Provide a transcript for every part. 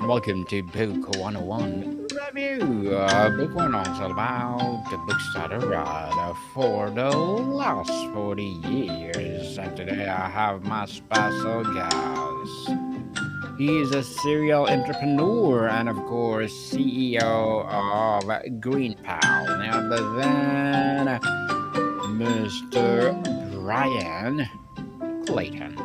Welcome to Book 101 Review. Book 101 is all about the books that I read for the last 40 years. And today I have my special guest. He is a serial entrepreneur and, of course, CEO of Green Pal. Now, but then Mr. Bryan Clayton.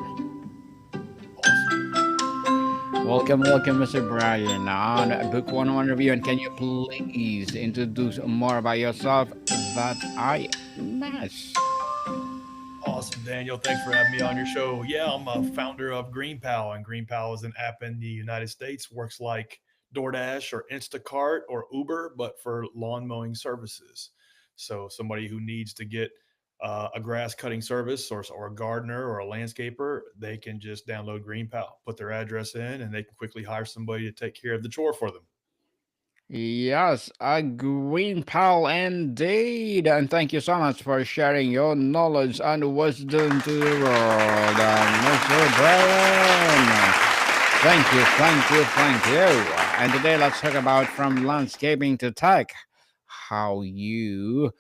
Welcome, Mr. Bryan, on Book 101 Review. And can you please introduce more about yourself that I miss? Awesome, Daniel. Thanks for having me on your show. Yeah, I'm a founder of GreenPal, and GreenPal is an app in the United States. Works like DoorDash or Instacart or Uber, but for lawn mowing services. So somebody who needs to get a grass cutting service or a gardener or a landscaper, they can just download GreenPal, put their address in, and they can quickly hire somebody to take care of the chore for them. Yes, a green pal indeed. And thank you so much for sharing your knowledge and wisdom to the world, Mr. Bryan. Thank you. And today let's talk about from landscaping to tech, how you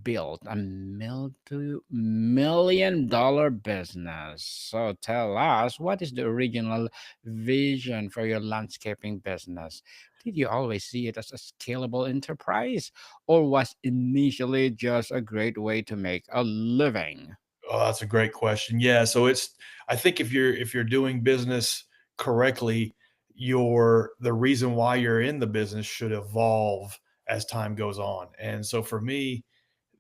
built a multi-million dollar business. So tell us, what is the original vision for your landscaping business? Did you always see it as a scalable enterprise, or was initially just a great way to make a living? Oh, that's a great question. Yeah, so I think if you're doing business correctly, your the reason why you're in the business should evolve as time goes on. And so for me,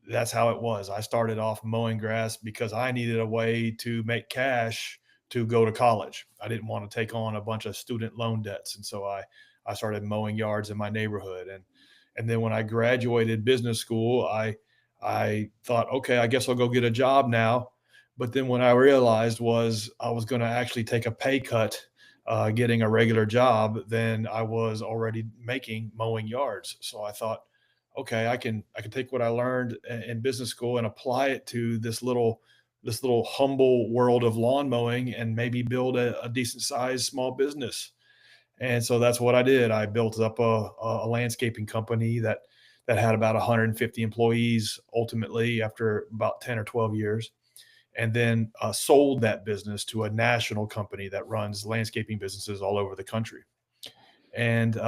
that's how it was. I started off mowing grass because I needed a way to make cash to go to college. I didn't want to take on a bunch of student loan debts, and so I started mowing yards in my neighborhood. And then when I graduated business school, I thought, okay, I guess I'll go get a job now. But then what I realized was I was going to actually take a pay cut getting a regular job than I was already making mowing yards. So I thought, okay, I can take what I learned in business school and apply it to this little humble world of lawn mowing and maybe build a decent sized small business. And so that's what I did. I built up a landscaping company that had about 150 employees ultimately after about 10 or 12 years, and then sold that business to a national company that runs landscaping businesses all over the country. And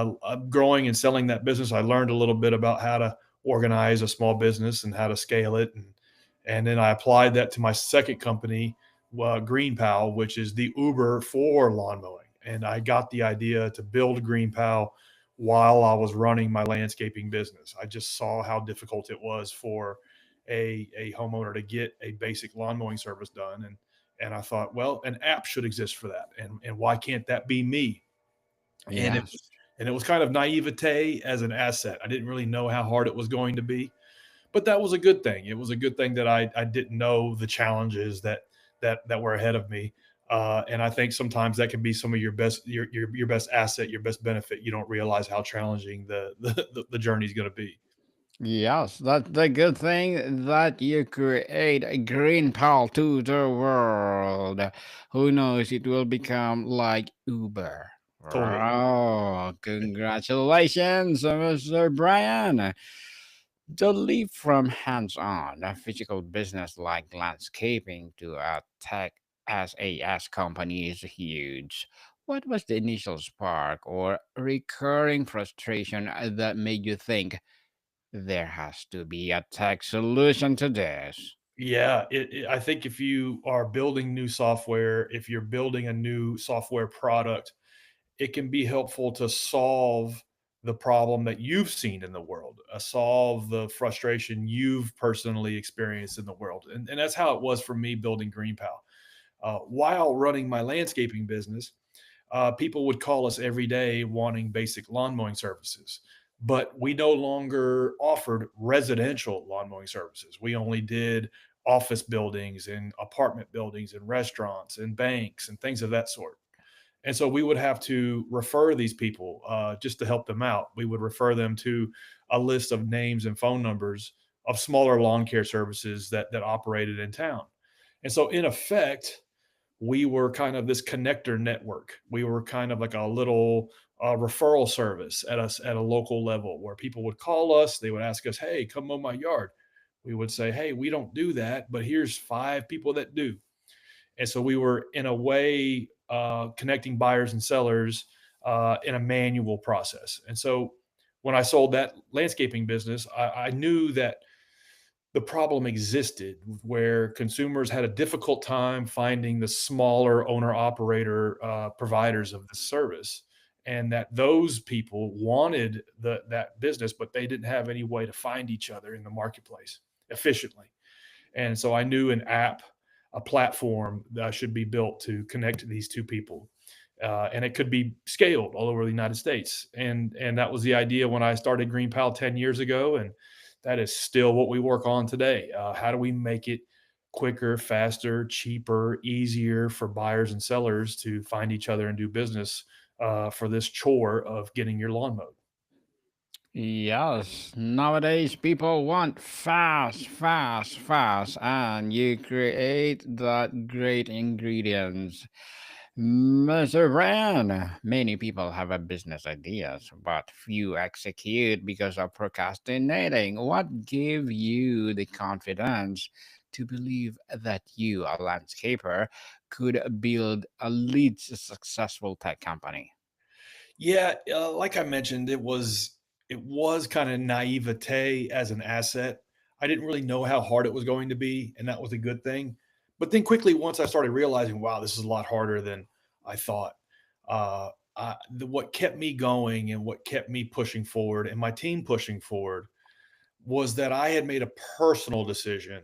growing and selling that business, I learned a little bit about how to organize a small business and how to scale it. And then I applied that to my second company, GreenPal, which is the Uber for lawn mowing. And I got the idea to build GreenPal while I was running my landscaping business. I just saw how difficult it was for a homeowner to get a basic lawn mowing service done. And I thought, well, an app should exist for that. And why can't that be me? and it Yes. was and it was kind of naivete as an asset. I didn't really know how hard it was going to be, but that was a good thing. It was a good thing that I didn't know the challenges that were ahead of me. And I think sometimes that can be some of your best asset, your best benefit. You don't realize how challenging the journey is going to be. Yes, that's the good thing that you create a green pal to the world. Who knows, it will become like Uber. Totally. Oh, congratulations, Mr. Brian. The leap from hands on a physical business like landscaping to a tech SaaS company is huge. What was the initial spark or recurring frustration that made you think there has to be a tech solution to this? Yeah, I think if you are building new software, if you're building a new software product, it can be helpful to solve the problem that you've seen in the world, solve the frustration you've personally experienced in the world. And that's how it was for me building GreenPal. While running my landscaping business, people would call us every day wanting basic lawn mowing services. But we no longer offered residential lawn mowing services. We only did office buildings and apartment buildings and restaurants and banks and things of that sort. And so we would have to refer these people just to help them out. We would refer them to a list of names and phone numbers of smaller lawn care services that operated in town. And so, in effect, we were kind of this connector network. We were kind of like a little referral service at us at a local level where people would call us. They would ask us, "Hey, come mow my yard." We would say, "Hey, we don't do that, but here's 5 people that do." And so we were in a way connecting buyers and sellers in a manual process. And so when I sold that landscaping business, I knew that the problem existed where consumers had a difficult time finding the smaller owner operator providers of the service, and that those people wanted that business, but they didn't have any way to find each other in the marketplace efficiently. And so I knew an app, a platform that should be built to connect these two people. And it could be scaled all over the United States. And that was the idea when I started Green Pal 10 years ago. And that is still what we work on today. How do we make it quicker, faster, cheaper, easier for buyers and sellers to find each other and do business for this chore of getting your lawn mowed? Yes, nowadays people want fast, fast, fast, and you create that great ingredients. Mr. Brand, many people have a business ideas, but few execute because of procrastinating. What gave you the confidence to believe that you, a landscaper, could build a lead successful tech company? Yeah, like I mentioned, it was kind of naivete as an asset. I didn't really know how hard it was going to be, and that was a good thing. But then quickly, once I started realizing, wow, this is a lot harder than I thought. What kept me going and what kept me pushing forward, and my team pushing forward, was that I had made a personal decision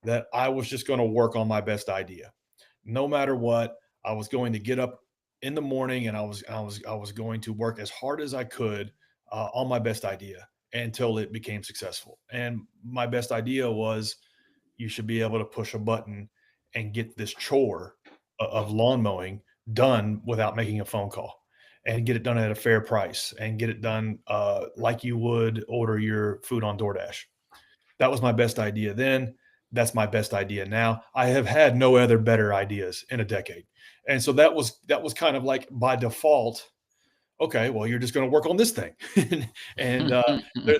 that I was just going to work on my best idea no matter what. I was going to get up in the morning and I was going to work as hard as I could on my best idea until it became successful. And my best idea was you should be able to push a button and get this chore of lawn mowing done without making a phone call and get it done at a fair price and get it done like you would order your food on DoorDash. That was my best idea then. That's my best idea now. I have had no other better ideas in a decade. And so that was kind of like by default, okay, well, you're just going to work on this thing. And there,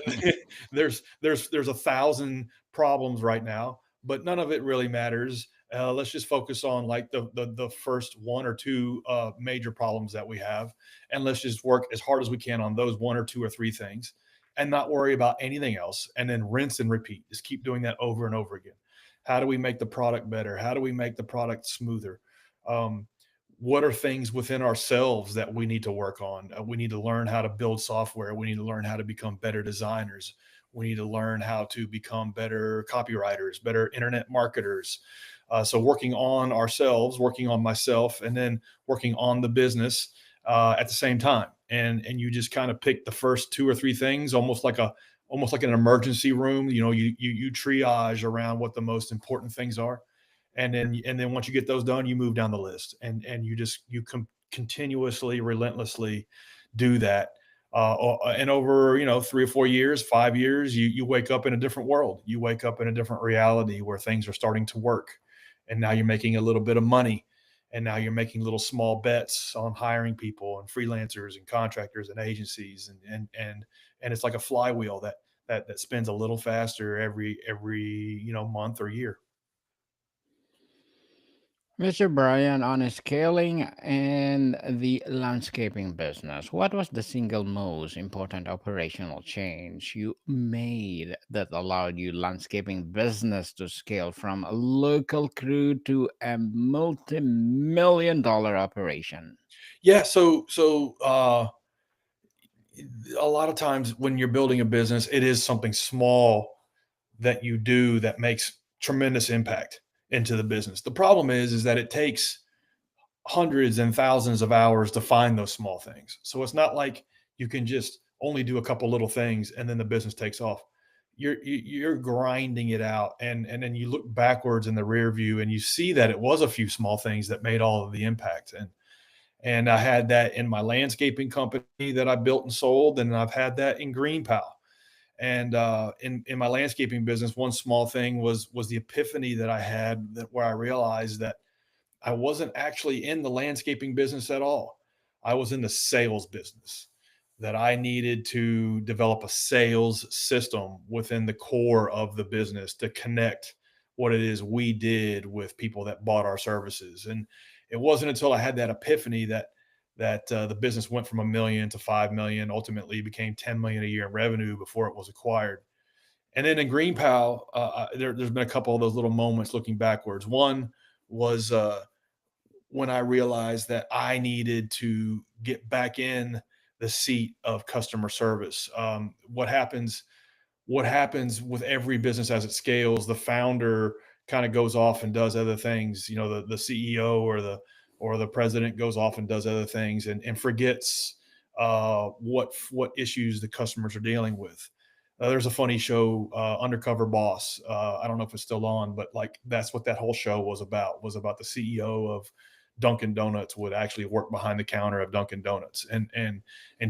there's a thousand problems right now, but none of it really matters. Let's just focus on like the first one or two major problems that we have, and let's just work as hard as we can on those one or two or three things, and not worry about anything else. And then rinse and repeat. Just keep doing that over and over again. How do we make the product better? How do we make the product smoother? Um, what are things within ourselves that we need to work on? We need to learn how to build software. We need to learn how to become better designers. We need to learn how to become better copywriters, better internet marketers. So working on ourselves, working on myself, and then working on the business at the same time. And you just kind of pick the first two or three things, almost like an emergency room. You know, you triage around what the most important things are, and then once you get those done, you move down the list, and continuously, relentlessly do that. And over 3 or 4 years, 5 years, you wake up in a different world. You wake up in a different reality where things are starting to work, and now you're making a little bit of money, and now you're making little small bets on hiring people and freelancers and contractors and agencies, and it's like a flywheel that spins a little faster every month or year. Mr. Brian, on scaling and the landscaping business, what was the single most important operational change you made that allowed your landscaping business to scale from a local crew to a multi-million dollar operation? Yeah, so a lot of times when you're building a business, it is something small that you do that makes tremendous impact into the business. The problem is that it takes hundreds and thousands of hours to find those small things. So it's not like you can just only do a couple little things and then the business takes off. You're grinding it out, and then you look backwards in the rear view and you see that it was a few small things that made all of the impact. And I had that in my landscaping company that I built and sold, and I've had that in Green Pal. And in my landscaping business, one small thing was the epiphany that I had, that where I realized that I wasn't actually in the landscaping business at all. I was in the sales business, that I needed to develop a sales system within the core of the business to connect what it is we did with people that bought our services. And it wasn't until I had that epiphany that the business went from a million to 5 million, ultimately became 10 million a year in revenue before it was acquired. And then in Green Pal, there's been a couple of those little moments looking backwards. One was when I realized that I needed to get back in the seat of customer service. What happens with every business as it scales? The founder kind of goes off and does other things. You know, the CEO or the president goes off and does other things and forgets what issues the customers are dealing with. There's a funny show, Undercover Boss. I don't know if it's still on, but like that's what that whole show was about the CEO of Dunkin' Donuts would actually work behind the counter of Dunkin' Donuts and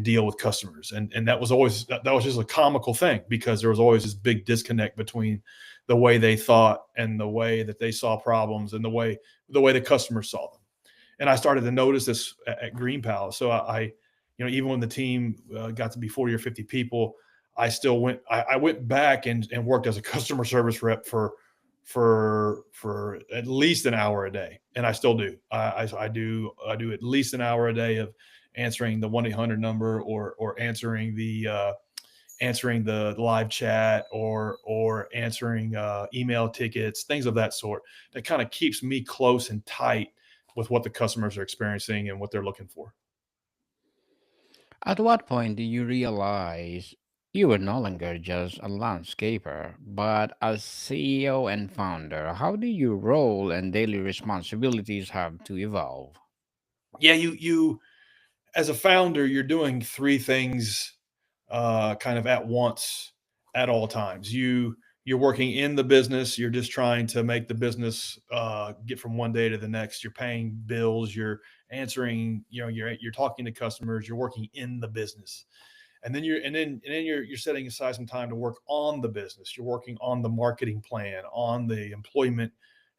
deal with customers. And that was always that was just a comical thing because there was always this big disconnect between the way they thought and the way that they saw problems and the way the customers saw them. And I started to notice this at Green Palace. So even when the team got to be 40 or 50 people, I still went. I went back and worked as a customer service rep for at least an hour a day, and I still do. I do at least an hour a day of answering the 1-800 number or answering the live chat or answering email tickets, things of that sort. That kind of keeps me close and tight with what the customers are experiencing and what they're looking for. At what point do you realize you were no longer just a landscaper, but a CEO and founder? How do your role and daily responsibilities have to evolve? Yeah, you as a founder, you're doing three things kind of at once at all times. You're working in the business. You're just trying to make the business get from one day to the next. You're paying bills. You're answering. You're talking to customers. You're working in the business, and then you're setting aside some time to work on the business. You're working on the marketing plan, on the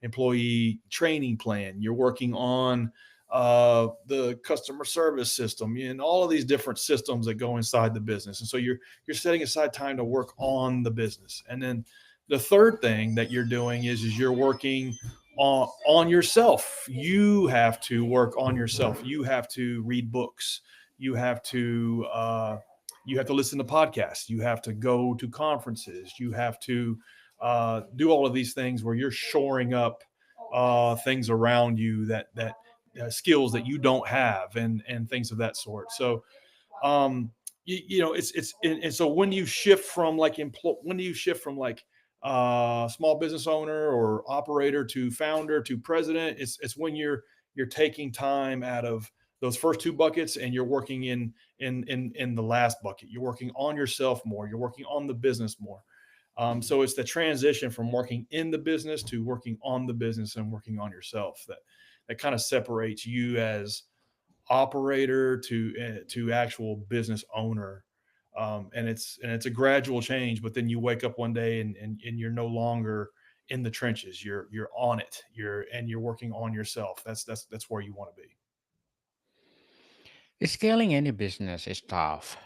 employee training plan. You're working on the customer service system and all of these different systems that go inside the business. And so you're setting aside time to work on the business. And then the third thing that you're doing is you're working on yourself. You have to work on yourself. You have to read books. You have to listen to podcasts. You have to go to conferences. You have to do all of these things where you're shoring up things around you that skills that you don't have and things of that sort. So it's and so when you shift from small business owner or operator to founder to president, it's when you're taking time out of those first two buckets and you're working in the last bucket. You're working on yourself more. You're working on the business more. So it's the transition from working in the business to working on the business and working on yourself that kind of separates you as operator to actual business owner. And it's a gradual change, but then you wake up one day and you're no longer in the trenches. You're on it. You're working on yourself. That's where you want to be. Scaling any business is tough.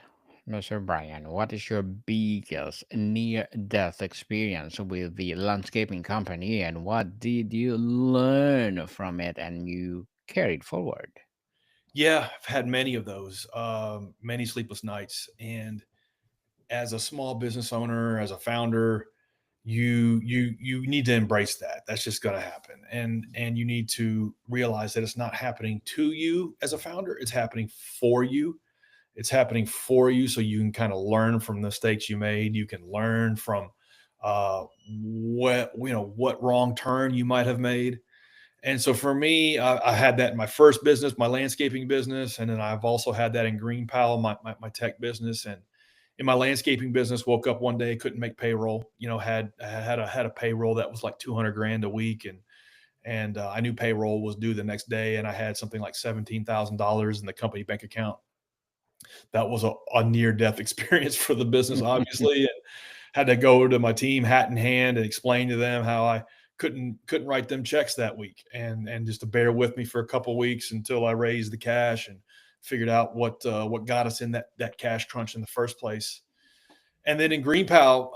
Mr. Brian, what is your biggest near death experience with the landscaping company and what did you learn from it and you carried forward? Yeah, I've had many of those, many sleepless nights. And as a small business owner, as a founder, you need to embrace that. That's just going to happen, and you need to realize that it's not happening to you as a founder. It's happening for you. It's happening for you, so you can kind of learn from the mistakes you made. You can learn from what wrong turn you might have made. And so for me, I had that in my first business, my landscaping business, and then I've also had that in Green Pal, my tech business. And in my landscaping business, woke up one day, couldn't make payroll. Had a payroll that was like 200 grand a week, and I knew payroll was due the next day, and I had something like $17,000 in the company bank account. That was a near death experience for the business, obviously. And had to go to my team hat in hand and explain to them how I couldn't write them checks that week, and just to bear with me for a couple weeks until I raised the cash and figured out what got us in that cash crunch in the first place. And then in GreenPal,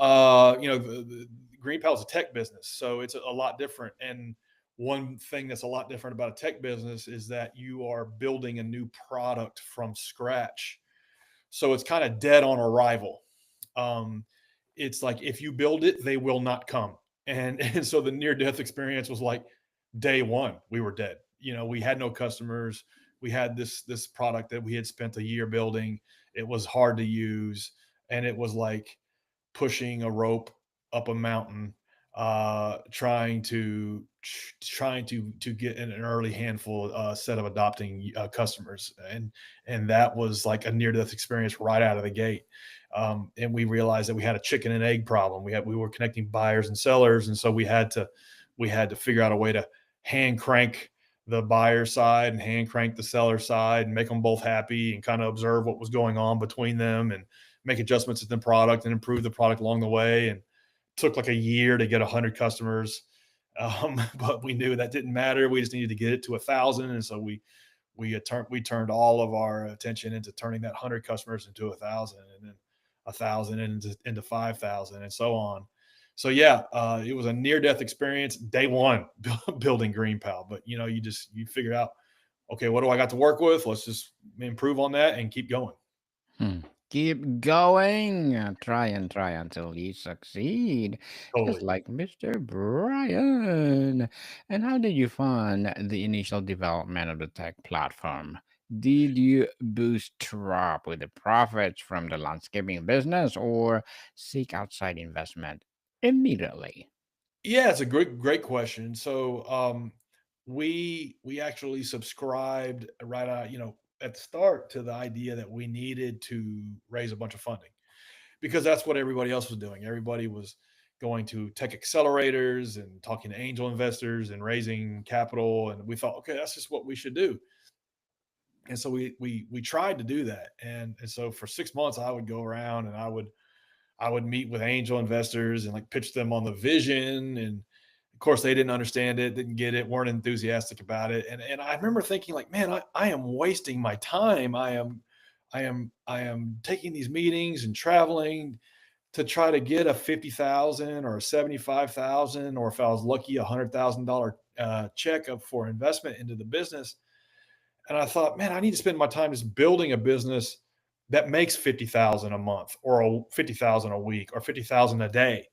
the GreenPal is a tech business, so it's a lot different. And one thing that's a lot different about a tech business is that you are building a new product from scratch, so it's kind of dead on arrival. Um, it's like if you build it, they will not come. And so the near death experience was like day one, we were dead. We had no customers. We had this product that we had spent a year building. It was hard to use, and it was like pushing a rope up a mountain, trying to get an early handful set of adopting customers, and that was like a near death experience right out of the gate. And we realized that we had a chicken and egg problem. We were connecting buyers and sellers, and so we had to figure out a way to hand crank the buyer side and hand crank the seller side and make them both happy and kind of observe what was going on between them and make adjustments to the product and improve the product along the way. And took like a year to get 100 customers. But we knew that didn't matter. We just needed to get it to 1,000. And so we turned all of our attention into turning that 100 customers into 1,000, and then 1,000 into 5,000, and so on. So yeah, it was a near death experience day one building GreenPal. But you figure out, okay, what do I got to work with? Let's just improve on that and keep going. Hmm. Keep going. Try and try until you succeed. Just Totally. like Mr. Brian. And how did you fund the initial development of the tech platform? Did you bootstrap with the profits from the landscaping business or seek outside investment immediately? Yeah, it's a great question. So we actually subscribed right out, at the start, to the idea that we needed to raise a bunch of funding, because that's what everybody else was doing. Everybody was going to tech accelerators and talking to angel investors and raising capital, and we thought, okay, that's just what we should do. And so we tried to do that, and so for 6 months I would go around and I would meet with angel investors and like pitch them on the vision. And of course they didn't understand it, didn't get it, weren't enthusiastic about it. And I remember thinking like, man, I am wasting my time. I am taking these meetings and traveling to try to get a 50,000 or a 75,000, or if I was lucky, $100,000 check up for investment into the business. And I thought, man, I need to spend my time just building a business that makes 50,000 a month, or 50,000 a week, or 50,000 a day.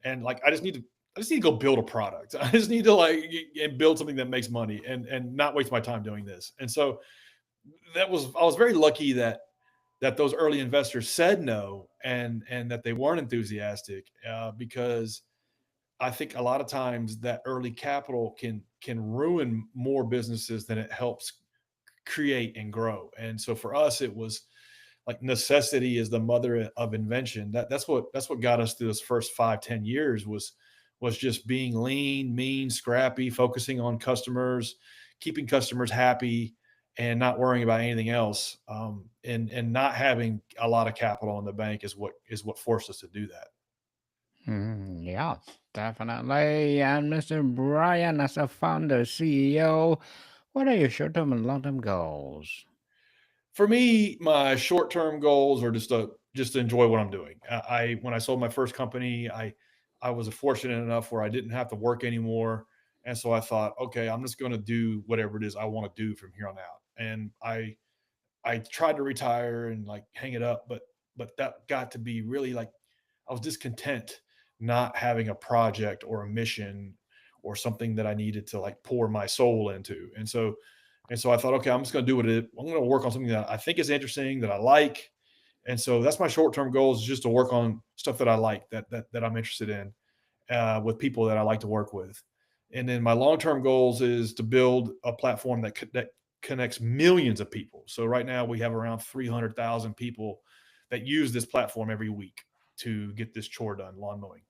And like, I just need to go build a product. I just need to and build something that makes money, and not waste my time doing this. And so I was very lucky that those early investors said no, and that they weren't enthusiastic, because I think a lot of times that early capital can ruin more businesses than it helps create and grow. And so for us, it was like necessity is the mother of invention. That's what got us through those first 5-10 years, was just being lean, mean, scrappy, focusing on customers, keeping customers happy, and not worrying about anything else. And not having a lot of capital in the bank is what forced us to do that. Yeah, definitely. And Mr. Brian, as a founder, CEO, what are your short term and long term goals? For me, my short term goals are just to enjoy what I'm doing. I When I sold my first company, I was fortunate enough where I didn't have to work anymore, and so I thought, okay, I'm just going to do whatever it is I want to do from here on out. And I tried to retire and like hang it up, but that got to be really like I was discontent not having a project or a mission or something that I needed to like pour my soul into. And so I thought, okay, I'm just going to do I'm going to work on something that I think is interesting, that I like. And so that's my short term goal, is just to work on stuff that I like, that I'm interested in, with people that I like to work with. And then my long term goals is to build a platform that connects millions of people. So right now we have around 300,000 people that use this platform every week to get this chore done, lawn mowing.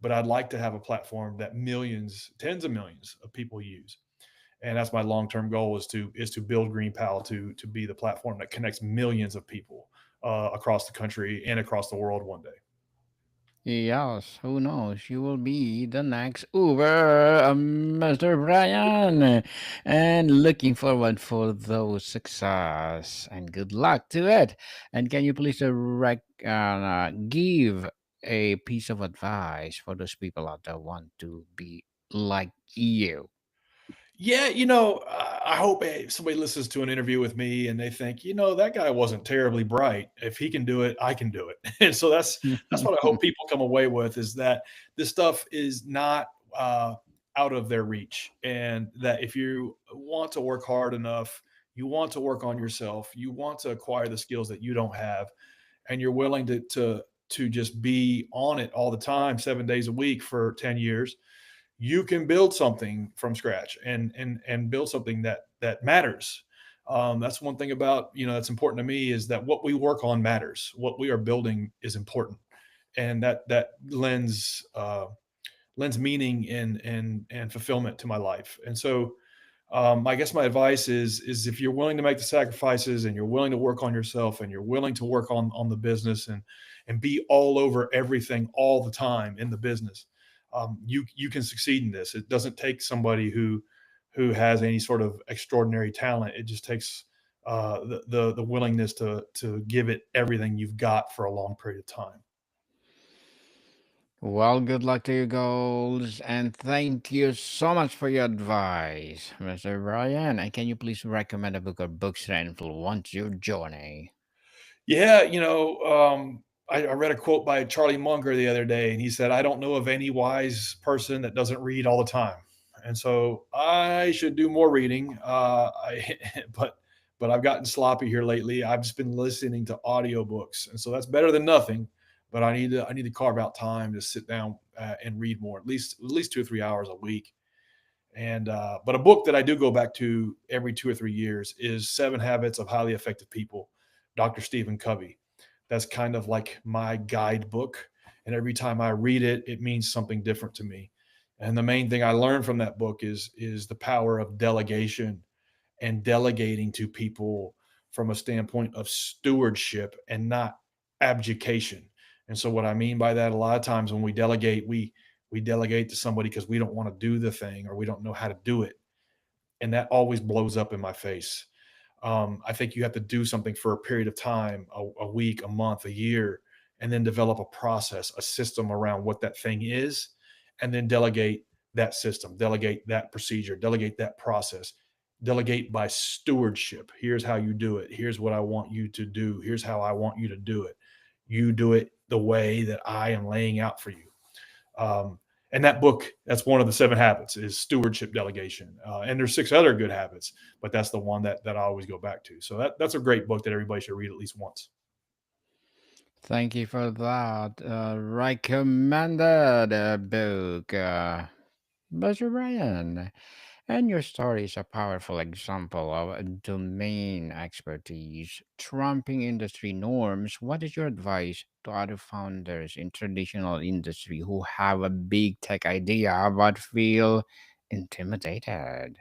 But I'd like to have a platform that millions, tens of millions of people use. And that's my long term goal, is to build GreenPal to be the platform that connects millions of people across the country and across the world one day. Yes, who knows? You will be the next Uber, Mr. Brian. And looking forward for those success and good luck to it. And can you please give a piece of advice for those people out there want to be like you? Yeah, I hope somebody listens to an interview with me and they think, that guy wasn't terribly bright. If he can do it, I can do it. And so that's what I hope people come away with is that this stuff is not out of their reach, and that if you want to work hard enough, you want to work on yourself, you want to acquire the skills that you don't have, and you're willing to just be on it all the time, 7 days a week for 10 years, you can build something from scratch and build something that matters. That's one thing about that's important to me is that what we work on matters. What we are building is important, and that lends meaning and fulfillment to my life. And so I guess my advice is if you're willing to make the sacrifices and you're willing to work on yourself and you're willing to work on the business and be all over everything all the time in the business, you can succeed in this. It doesn't take somebody who has any sort of extraordinary talent. It just takes the willingness to give it everything you've got for a long period of time. Well, good luck to your goals, and thank you so much for your advice, Mr. Brian. And can you please recommend a book or books that influence your journey? Yeah, I read a quote by Charlie Munger the other day, and he said, "I don't know of any wise person that doesn't read all the time." And so I should do more reading. But I've gotten sloppy here lately. I've just been listening to audiobooks, and so that's better than nothing. But I need to carve out time to sit down and read more, at least 2 or 3 hours a week. And but a book that I do go back to every 2 or 3 years is Seven Habits of Highly Effective People, Dr. Stephen Covey. That's kind of like my guidebook. And every time I read it, it means something different to me. And the main thing I learned from that book is the power of delegation and delegating to people from a standpoint of stewardship and not abdication. And so what I mean by that, a lot of times when we delegate, we delegate to somebody because we don't want to do the thing or we don't know how to do it. And that always blows up in my face. I think you have to do something for a period of time, a week, a month, a year, and then develop a process, a system around what that thing is, and then delegate that system, delegate that procedure, delegate that process, delegate by stewardship. Here's how you do it. Here's what I want you to do. Here's how I want you to do it. You do it the way that I am laying out for you. Um, and that book, that's one of the seven habits is stewardship delegation. And there's six other good habits, but that's the one that I always go back to. So that's a great book that everybody should read at least once. Thank you for that recommended book, Mr. Brian. And your story is a powerful example of a domain expertise trumping industry norms. What is your advice to other founders in traditional industry who have a big tech idea but feel intimidated?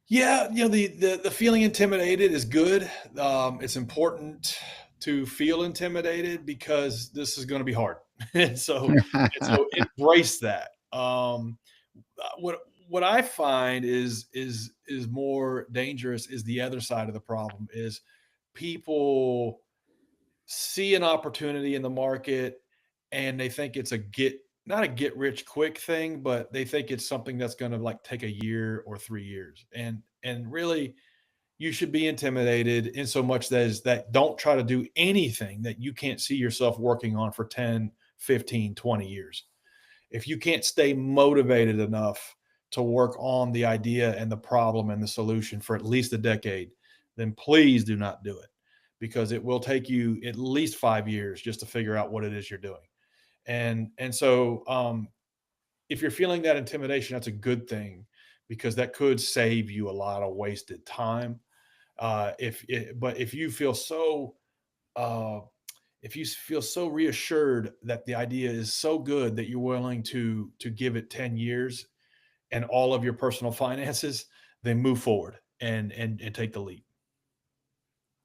Yeah, the feeling intimidated is good. It's important to feel intimidated because this is going to be hard, and so embrace that. What I find is more dangerous is the other side of the problem is people see an opportunity in the market and they think it's a get not a get rich quick thing, but they think it's something that's going to like take a year or 3 years. And really you should be intimidated in so much that is that don't try to do anything that you can't see yourself working on for 10, 15, 20 years. If you can't stay motivated enough to work on the idea and the problem and the solution for at least a decade, then please do not do it because it will take you at least 5 years just to figure out what it is you're doing. And so if you're feeling that intimidation, that's a good thing because that could save you a lot of wasted time. But uh, if you feel so reassured that the idea is so good that you're willing to give it 10 years and all of your personal finances, then move forward and take the leap.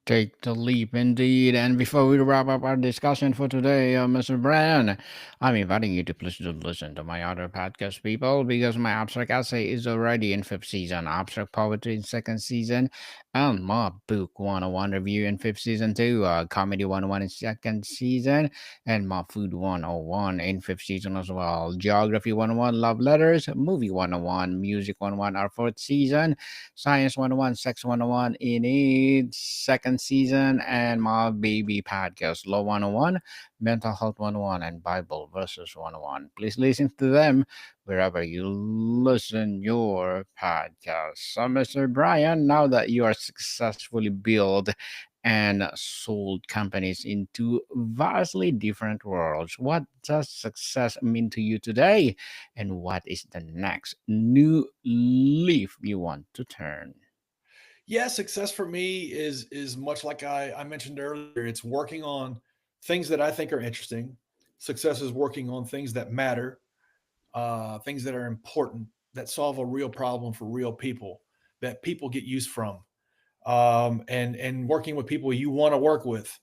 Take the leap indeed. And before we wrap up our discussion for today, Mr. Bryan, I'm inviting you to please do listen to my other podcast, people, because my abstract essay is already in fifth season, abstract poetry in second season, and my book 101 review in fifth season too, comedy 101 in second season, and my food 101 in fifth season as well, geography 101, love letters, movie 101, music 101, our fourth season, Science 101, Sex 101 in its second season, and my baby podcast, Law 101, Mental Health 101, and Bible Verses 101. Please listen to them wherever you listen your podcast. So, Mr. Brian, now that you are successfully built and sold companies into vastly different worlds, what does success mean to you today? And what is the next new leaf you want to turn? Yeah, success for me is much like I mentioned earlier. It's working on things that I think are interesting. Success is working on things that matter, things that are important, that solve a real problem for real people, that people get use from, and working with people you want to work with.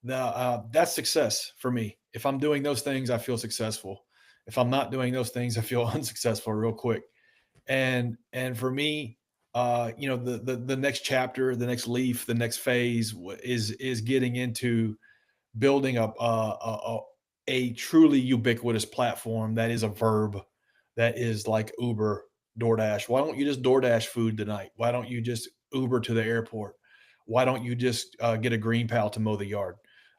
That's success for me. If I'm doing those things, I feel successful. If I'm not doing those things, I feel unsuccessful real quick. And for me, the next chapter, the next leaf, the next phase is getting into building up a truly ubiquitous platform that is a verb, that is like Uber, DoorDash. Why don't you just DoorDash food tonight? Why don't you just Uber to the airport? Why don't you just get a green pal to mow the yard?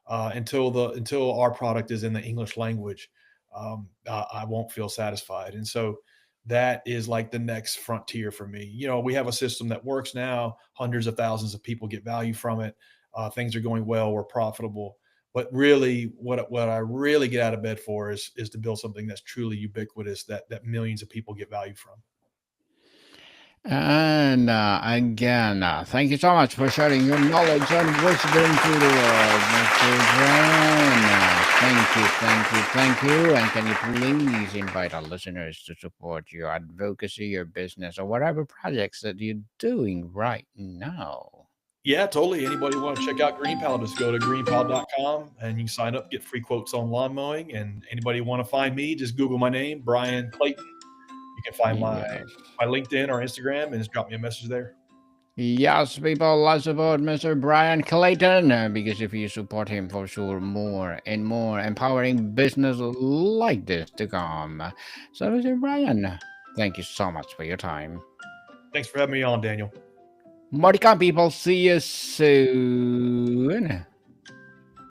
Until our product is in the English language, I won't feel satisfied. And so that is like the next frontier for me. We have a system that works now. Hundreds of thousands of people get value from it. Things are going well. We're profitable. But really, what I really get out of bed for is to build something that's truly ubiquitous, that millions of people get value from. And again, thank you so much for sharing your knowledge and wisdom to the world, Mr. Brian. Thank you, thank you, thank you. And can you please invite our listeners to support your advocacy, your business, or whatever projects that you're doing right now? Yeah, totally. Anybody want to check out GreenPal, just go to greenpal.com and you can sign up, get free quotes on lawn mowing. And anybody want to find me, just Google my name, Bryan Clayton. You can find Yes. my LinkedIn or Instagram and just drop me a message there. Yes, people, let's support Mr. Bryan Clayton because if you support him, for sure, more and more empowering business like this to come. So, Mr. Bryan, thank you so much for your time. Thanks for having me on, Daniel. More to come, people. See you soon.